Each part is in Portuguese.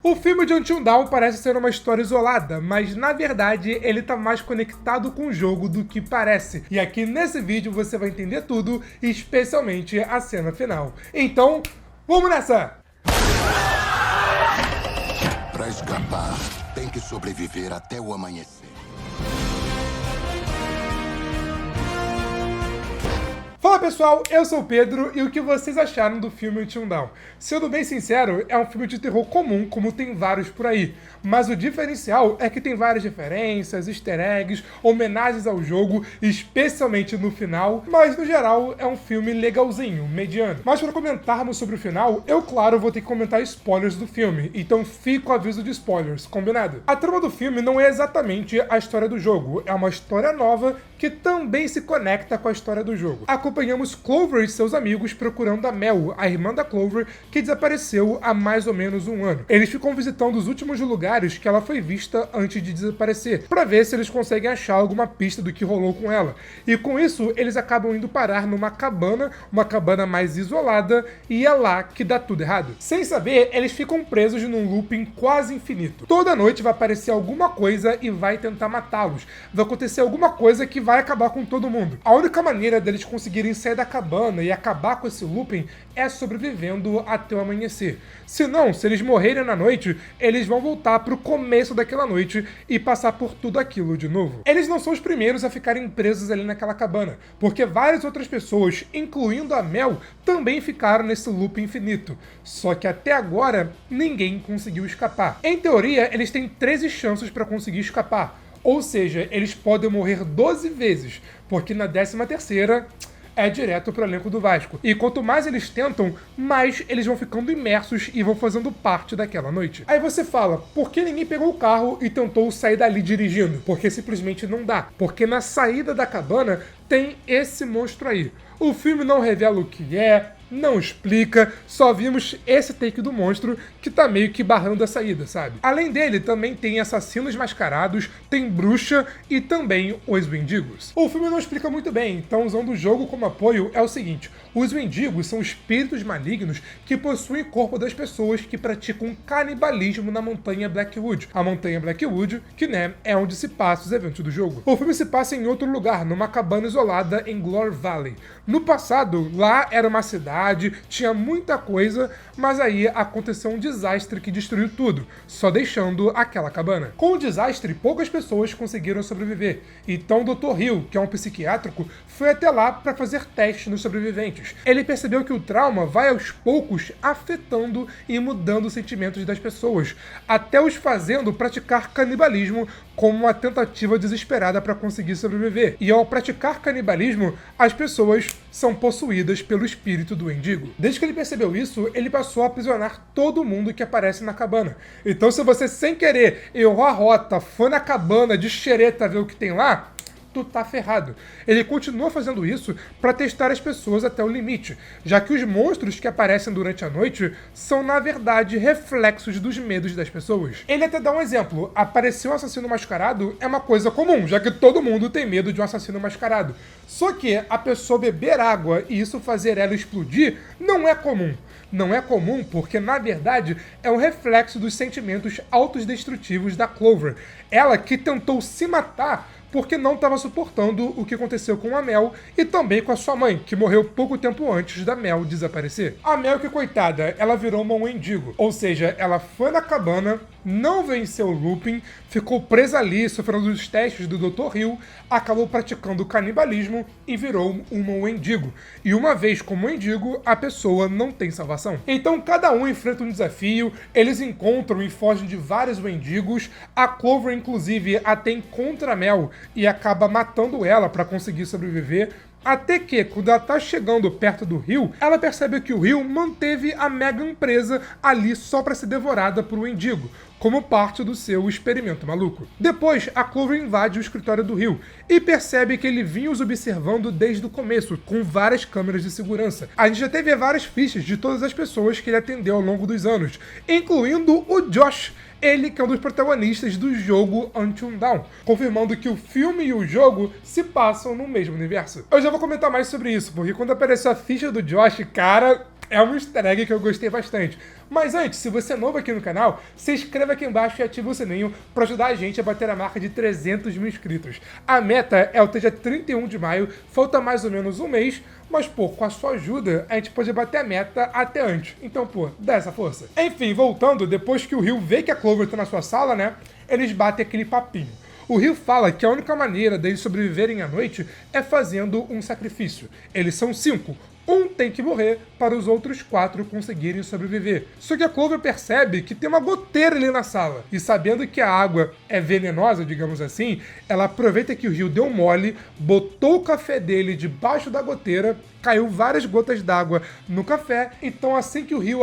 O filme de Until Dawn parece ser uma história isolada, mas na verdade ele tá mais conectado com o jogo do que parece. E aqui nesse vídeo você vai entender tudo, especialmente a cena final. Então, vamos nessa! Pra escapar, tem que sobreviver até o amanhecer. Fala pessoal, eu sou o Pedro e o que vocês acharam do filme Until Dawn? Sendo bem sincero, é um filme de terror comum, como tem vários por aí. Mas o diferencial é que tem várias referências, easter eggs, homenagens ao jogo, especialmente no final. Mas no geral é um filme legalzinho, mediano. Mas para comentarmos sobre o final, eu claro vou ter que comentar spoilers do filme. Então fica o aviso de spoilers, combinado? A trama do filme não é exatamente a história do jogo, é uma história nova que também se conecta com a história do jogo. Acompanhamos Clover e seus amigos procurando a Mel, a irmã da Clover, que desapareceu há mais ou menos um ano. Eles ficam visitando os últimos lugares que ela foi vista antes de desaparecer, para ver se eles conseguem achar alguma pista do que rolou com ela. E com isso, eles acabam indo parar numa cabana, uma cabana mais isolada, e é lá que dá tudo errado. Sem saber, eles ficam presos num looping quase infinito. Toda noite vai aparecer alguma coisa e vai tentar matá-los. Vai acontecer alguma coisa que vai acabar com todo mundo. A única maneira deles conseguirem sair da cabana e acabar com esse looping é sobrevivendo até o amanhecer. Se não, se eles morrerem na noite, eles vão voltar pro começo daquela noite e passar por tudo aquilo de novo. Eles não são os primeiros a ficarem presos ali naquela cabana, porque várias outras pessoas, incluindo a Mel, também ficaram nesse loop infinito. Só que até agora, ninguém conseguiu escapar. Em teoria, eles têm 13 chances para conseguir escapar. Ou seja, eles podem morrer 12 vezes, porque na 13ª é direto pro elenco do Vasco. E quanto mais eles tentam, mais eles vão ficando imersos e vão fazendo parte daquela noite. Aí você fala, por que ninguém pegou o carro e tentou sair dali dirigindo? Porque simplesmente não dá. Porque na saída da cabana tem esse monstro aí. O filme não revela o que é, não explica, só vimos esse take do monstro que tá meio que barrando a saída, sabe? Além dele, também tem assassinos mascarados, tem bruxa e também os mendigos. O filme não explica muito bem, então usando o jogo como apoio é o seguinte: os mendigos são espíritos malignos que possuem o corpo das pessoas que praticam canibalismo na montanha Blackwood. A montanha Blackwood, que é onde se passa os eventos do jogo. O filme se passa em outro lugar, numa cabana isolada em Glory Valley. No passado, lá era uma cidade, tinha muita coisa, mas aí aconteceu um desastre que destruiu tudo, só deixando aquela cabana. Com o desastre, poucas pessoas conseguiram sobreviver, então o Dr. Hill, que é um psiquiátrico, foi até lá para fazer testes nos sobreviventes. Ele percebeu que o trauma vai aos poucos afetando e mudando os sentimentos das pessoas, até os fazendo praticar canibalismo como uma tentativa desesperada para conseguir sobreviver. E ao praticar canibalismo, as pessoas são possuídas pelo espírito do mendigo. Desde que ele percebeu isso, ele passou a aprisionar todo mundo que aparece na cabana. Então se você sem querer errou a rota, foi na cabana de xereta ver o que tem lá, tu tá ferrado. Ele continua fazendo isso para testar as pessoas até o limite, já que os monstros que aparecem durante a noite são, na verdade, reflexos dos medos das pessoas. Ele até dá um exemplo: aparecer um assassino mascarado é uma coisa comum, já que todo mundo tem medo de um assassino mascarado. Só que a pessoa beber água e isso fazer ela explodir não é comum. Não é comum porque, na verdade, é um reflexo dos sentimentos autodestrutivos da Clover. Ela que tentou se matar porque não estava suportando o que aconteceu com a Mel e também com a sua mãe, que morreu pouco tempo antes da Mel desaparecer. A Mel, que coitada, ela virou uma mendigo, ou seja, ela foi na cabana, não venceu o looping, ficou presa ali, sofrendo os testes do Dr. Hill, acabou praticando canibalismo e virou uma mendigo. E uma vez como mendigo, a pessoa não tem salvação. Então cada um enfrenta um desafio, eles encontram e fogem de vários mendigos, a Clover inclusive até encontra a Mel e acaba matando ela para conseguir sobreviver. Até que, quando ela tá chegando perto do rio, ela percebe que o rio manteve a Megan presa ali só para ser devorada por um mendigo, como parte do seu experimento maluco. Depois, a Clover invade o escritório do Rio e percebe que ele vinha os observando desde o começo, com várias câmeras de segurança. A gente já teve várias fichas de todas as pessoas que ele atendeu ao longo dos anos, incluindo o Josh, ele que é um dos protagonistas do jogo Until Dawn, confirmando que o filme e o jogo se passam no mesmo universo. Eu já vou comentar mais sobre isso, porque quando apareceu a ficha do Josh, cara, é um easter egg que eu gostei bastante. Mas antes, se você é novo aqui no canal, se inscreva aqui embaixo e ative o sininho para ajudar a gente a bater a marca de 300 mil inscritos. A meta é o dia 31 de maio, falta mais ou menos um mês, mas, pô, com a sua ajuda, a gente pode bater a meta até antes. Então, pô, dá essa força. Enfim, voltando, depois que o Rio vê que a Clover tá na sua sala, né, eles batem aquele papinho. O Rio fala que a única maneira deles sobreviverem à noite é fazendo um sacrifício. Eles são 5. Um tem que morrer para os outros 4 conseguirem sobreviver. Só que a Clover percebe que tem uma goteira ali na sala. E sabendo que a água é venenosa, digamos assim, ela aproveita que o Rio deu mole, botou o café dele debaixo da goteira, caiu várias gotas d'água no café. Então assim que o Rio,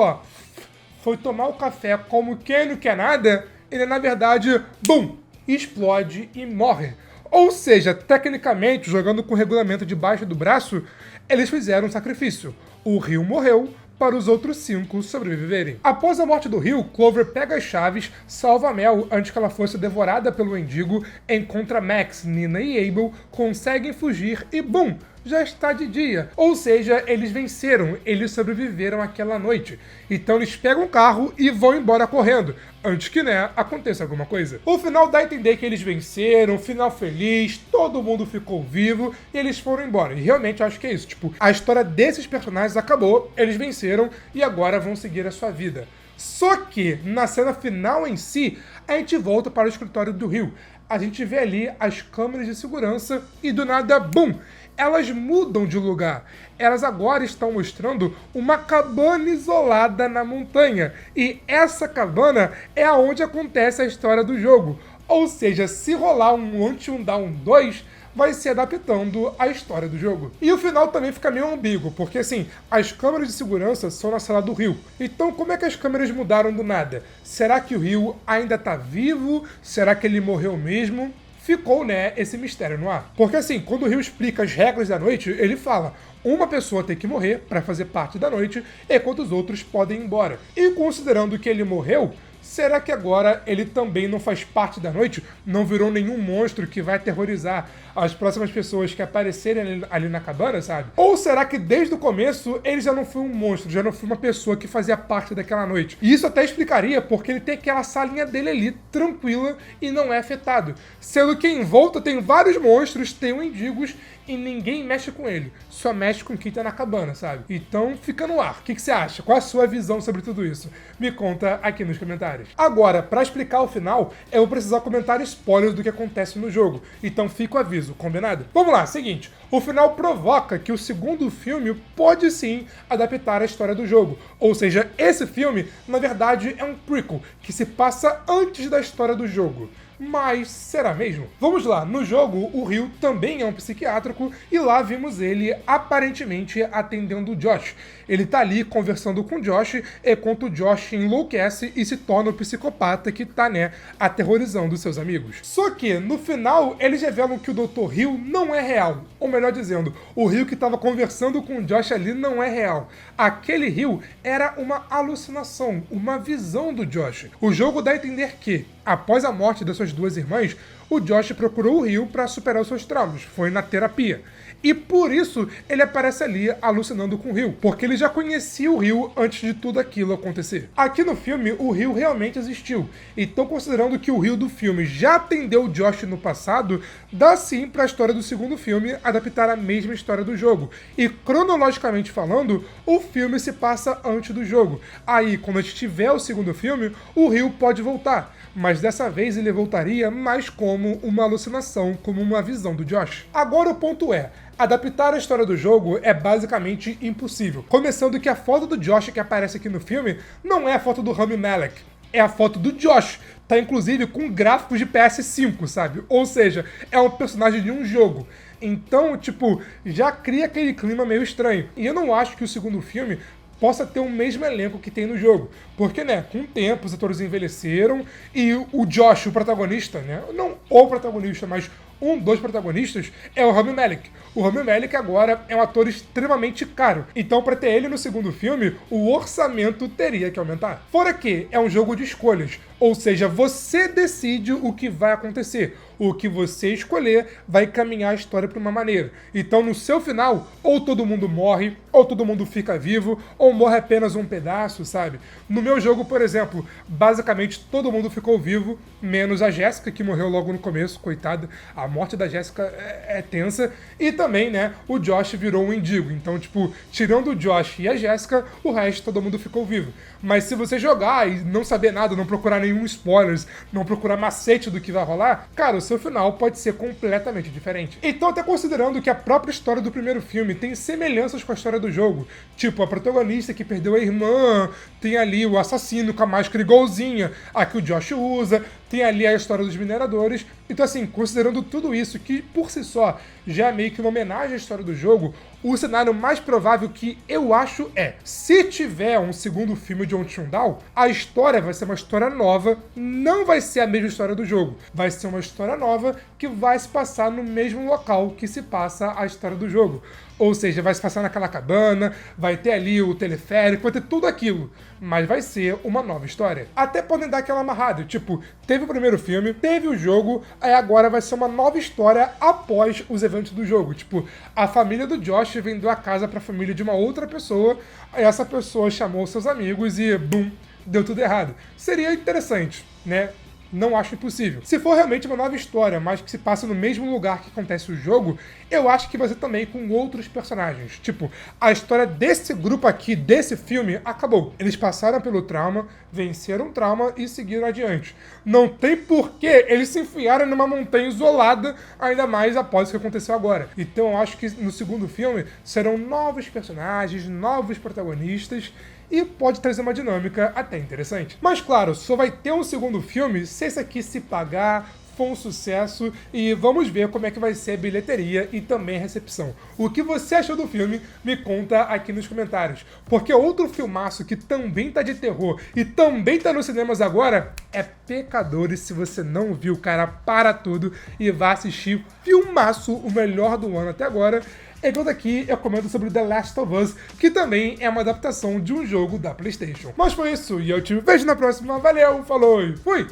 foi tomar o café como quem não quer nada, ele na verdade, bum, explode e morre. Ou seja, tecnicamente, jogando com o regulamento debaixo do braço, eles fizeram um sacrifício. O Rio morreu para os outros 5 sobreviverem. Após a morte do Rio, Clover pega as chaves, salva a Mel antes que ela fosse devorada pelo mendigo, encontra Max, Nina e Abel, conseguem fugir e bum! Já está de dia. Ou seja, eles venceram, eles sobreviveram aquela noite. Então eles pegam o carro e vão embora correndo, antes que, né, aconteça alguma coisa. O final dá a entender que eles venceram, final feliz, todo mundo ficou vivo e eles foram embora. E realmente eu acho que é isso, tipo, a história desses personagens acabou, eles venceram e agora vão seguir a sua vida. Só que, na cena final em si, a gente volta para o escritório do Rio. A gente vê ali as câmeras de segurança e do nada, bum! Elas mudam de lugar. Elas agora estão mostrando uma cabana isolada na montanha. E essa cabana é aonde acontece a história do jogo. Ou seja, se rolar um Until Dawn 2, vai se adaptando à história do jogo. E o final também fica meio ambíguo, porque assim, as câmeras de segurança são na sala do Rio. Então como é que as câmeras mudaram do nada? Será que o Rio ainda tá vivo? Será que ele morreu mesmo? Ficou, né, esse mistério no ar. Porque assim, quando o Rio explica as regras da noite, ele fala: uma pessoa tem que morrer para fazer parte da noite, enquanto os outros podem ir embora. E considerando que ele morreu, será que agora ele também não faz parte da noite? Não virou nenhum monstro que vai aterrorizar as próximas pessoas que aparecerem ali na cabana, sabe? Ou será que desde o começo ele já não foi um monstro, já não foi uma pessoa que fazia parte daquela noite? E isso até explicaria porque ele tem aquela salinha dele ali, tranquila, e não é afetado. Sendo que em volta tem vários monstros, tem mendigos, e ninguém mexe com ele. Só mexe com quem tá na cabana, sabe? Então fica no ar. O que você acha? Qual a sua visão sobre tudo isso? Me conta aqui nos comentários. Agora, pra explicar o final, eu vou precisar comentar spoilers do que acontece no jogo. Então fica o aviso, combinado? Vamos lá, seguinte. O final provoca que o segundo filme pode sim adaptar a história do jogo. Ou seja, esse filme, na verdade, é um prequel, que se passa antes da história do jogo. Mas será mesmo? Vamos lá, no jogo o Rio também é um psiquiátrico e lá vimos ele aparentemente atendendo o Josh. Ele tá ali conversando com o Josh enquanto o Josh enlouquece e se torna o psicopata que tá, né, aterrorizando seus amigos. Só que no final eles revelam que o Dr. Rio não é real. Ou melhor dizendo, o Rio que tava conversando com o Josh ali não é real. Aquele Rio era uma alucinação, uma visão do Josh. O jogo dá a entender que, após a morte das suas duas irmãs, o Josh procurou o Rio para superar os seus traumas, foi na terapia. E por isso ele aparece ali alucinando com o Rio, porque ele já conhecia o Rio antes de tudo aquilo acontecer. Aqui no filme, o Rio realmente existiu. Então, considerando que o Rio do filme já atendeu o Josh no passado, dá sim para a história do segundo filme adaptar a mesma história do jogo. E cronologicamente falando, o filme se passa antes do jogo. Aí, quando a gente tiver o segundo filme, o Rio pode voltar. Mas dessa vez ele voltaria mais como uma alucinação, como uma visão do Josh. Agora o ponto é, adaptar a história do jogo é basicamente impossível. Começando que a foto do Josh que aparece aqui no filme não é a foto do Rami Malek, é a foto do Josh. Tá inclusive com gráficos de PS5, sabe? Ou seja, é um personagem de um jogo. Então, tipo, já cria aquele clima meio estranho. E eu não acho que o segundo filme possa ter o mesmo elenco que tem no jogo. Porque, né, com o tempo os atores envelheceram e o Josh, o protagonista, né, não o protagonista, mas Um dos protagonistas é o Rami Malek. O Rami Malek agora é um ator extremamente caro, então para ter ele no segundo filme, o orçamento teria que aumentar. Fora que é um jogo de escolhas, ou seja, você decide o que vai acontecer. O que você escolher vai caminhar a história para uma maneira. Então, no seu final, ou todo mundo morre, ou todo mundo fica vivo, ou morre apenas um pedaço, sabe? No meu jogo, por exemplo, basicamente todo mundo ficou vivo, menos a Jéssica, que morreu logo no começo, coitada. A morte da Jéssica é tensa. E também, né, o Josh virou um mendigo. Então, tipo, tirando o Josh e a Jéssica, o resto todo mundo ficou vivo. Mas se você jogar e não saber nada, não procurar nenhum spoilers, não procurar macete do que vai rolar, cara, o seu final pode ser completamente diferente. Então, até considerando que a própria história do primeiro filme tem semelhanças com a história do jogo, tipo, a protagonista que perdeu a irmã, tem ali o assassino com a máscara igualzinha a que o Josh usa, tem ali a história dos mineradores. Então, assim, considerando tudo isso, que por si só já é meio que uma homenagem à história do jogo, o cenário mais provável que eu acho é, se tiver um segundo filme de Until Dawn, a história vai ser uma história nova, não vai ser a mesma história do jogo, vai ser uma história nova que vai se passar no mesmo local que se passa a história do jogo. Ou seja, vai se passar naquela cabana, vai ter ali o teleférico, vai ter tudo aquilo. Mas vai ser uma nova história. Até podem dar aquela amarrada, tipo, teve o primeiro filme, teve o jogo, aí agora vai ser uma nova história após os eventos do jogo. Tipo, a família do Josh vendeu a casa pra família de uma outra pessoa, aí essa pessoa chamou seus amigos e, bum, deu tudo errado. Seria interessante, né? Não acho impossível. Se for realmente uma nova história, mas que se passa no mesmo lugar que acontece o jogo, eu acho que vai ser também com outros personagens. Tipo, a história desse grupo aqui, desse filme, acabou. Eles passaram pelo trauma, venceram o trauma e seguiram adiante. Não tem porquê eles se enfiarem numa montanha isolada, ainda mais após o que aconteceu agora. Então eu acho que no segundo filme serão novos personagens, novos protagonistas, e pode trazer uma dinâmica até interessante. Mas claro, só vai ter um segundo filme se esse aqui se pagar, for um sucesso, e vamos ver como é que vai ser a bilheteria e também a recepção. O que você achou do filme, me conta aqui nos comentários. Porque outro filmaço que também tá de terror e também tá nos cinemas agora é Pecadores. Se você não viu, cara, para tudo e vá assistir. Filmaço, o melhor do ano até agora. Enquanto aqui eu comento sobre The Last of Us, que também é uma adaptação de um jogo da PlayStation. Mas foi isso, e eu te vejo na próxima. Valeu, falou e fui!